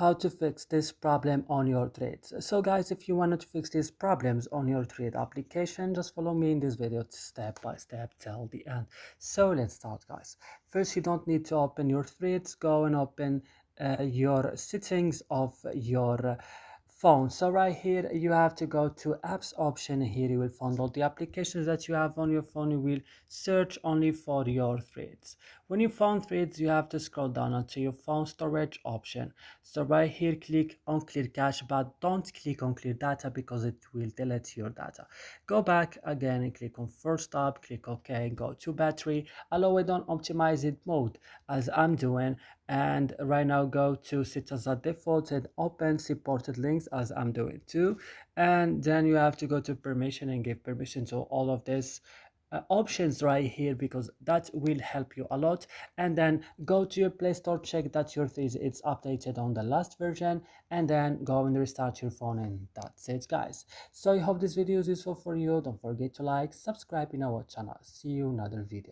how to fix this problem on your threads. So guys, if you wanted to fix these problems on your thread application, just follow me in this video step by step till the end. So let's start, guys. First, you don't need to open your threads. Go and open your settings of your phone. So right here you have to go to apps option. Here you will find all the applications that you have on your phone. You will search only for your threads. When you found threads, you have to scroll down until you found storage option. So right here, click on clear cache, but don't click on clear data because it will delete your data. Go back again and click on first tab, click OK, go to battery, allow it on optimized mode as I'm doing, and right now go to set as a default and open supported links as I'm doing too. And then you have to go to permission and give permission to all of this options right here, because that will help you a lot. And then go to your Play Store, check that your thread is updated on the last version, and then go and restart your phone, and that's it, guys. So I hope this video is useful for you. Don't forget to like, subscribe in our channel. See you in another video.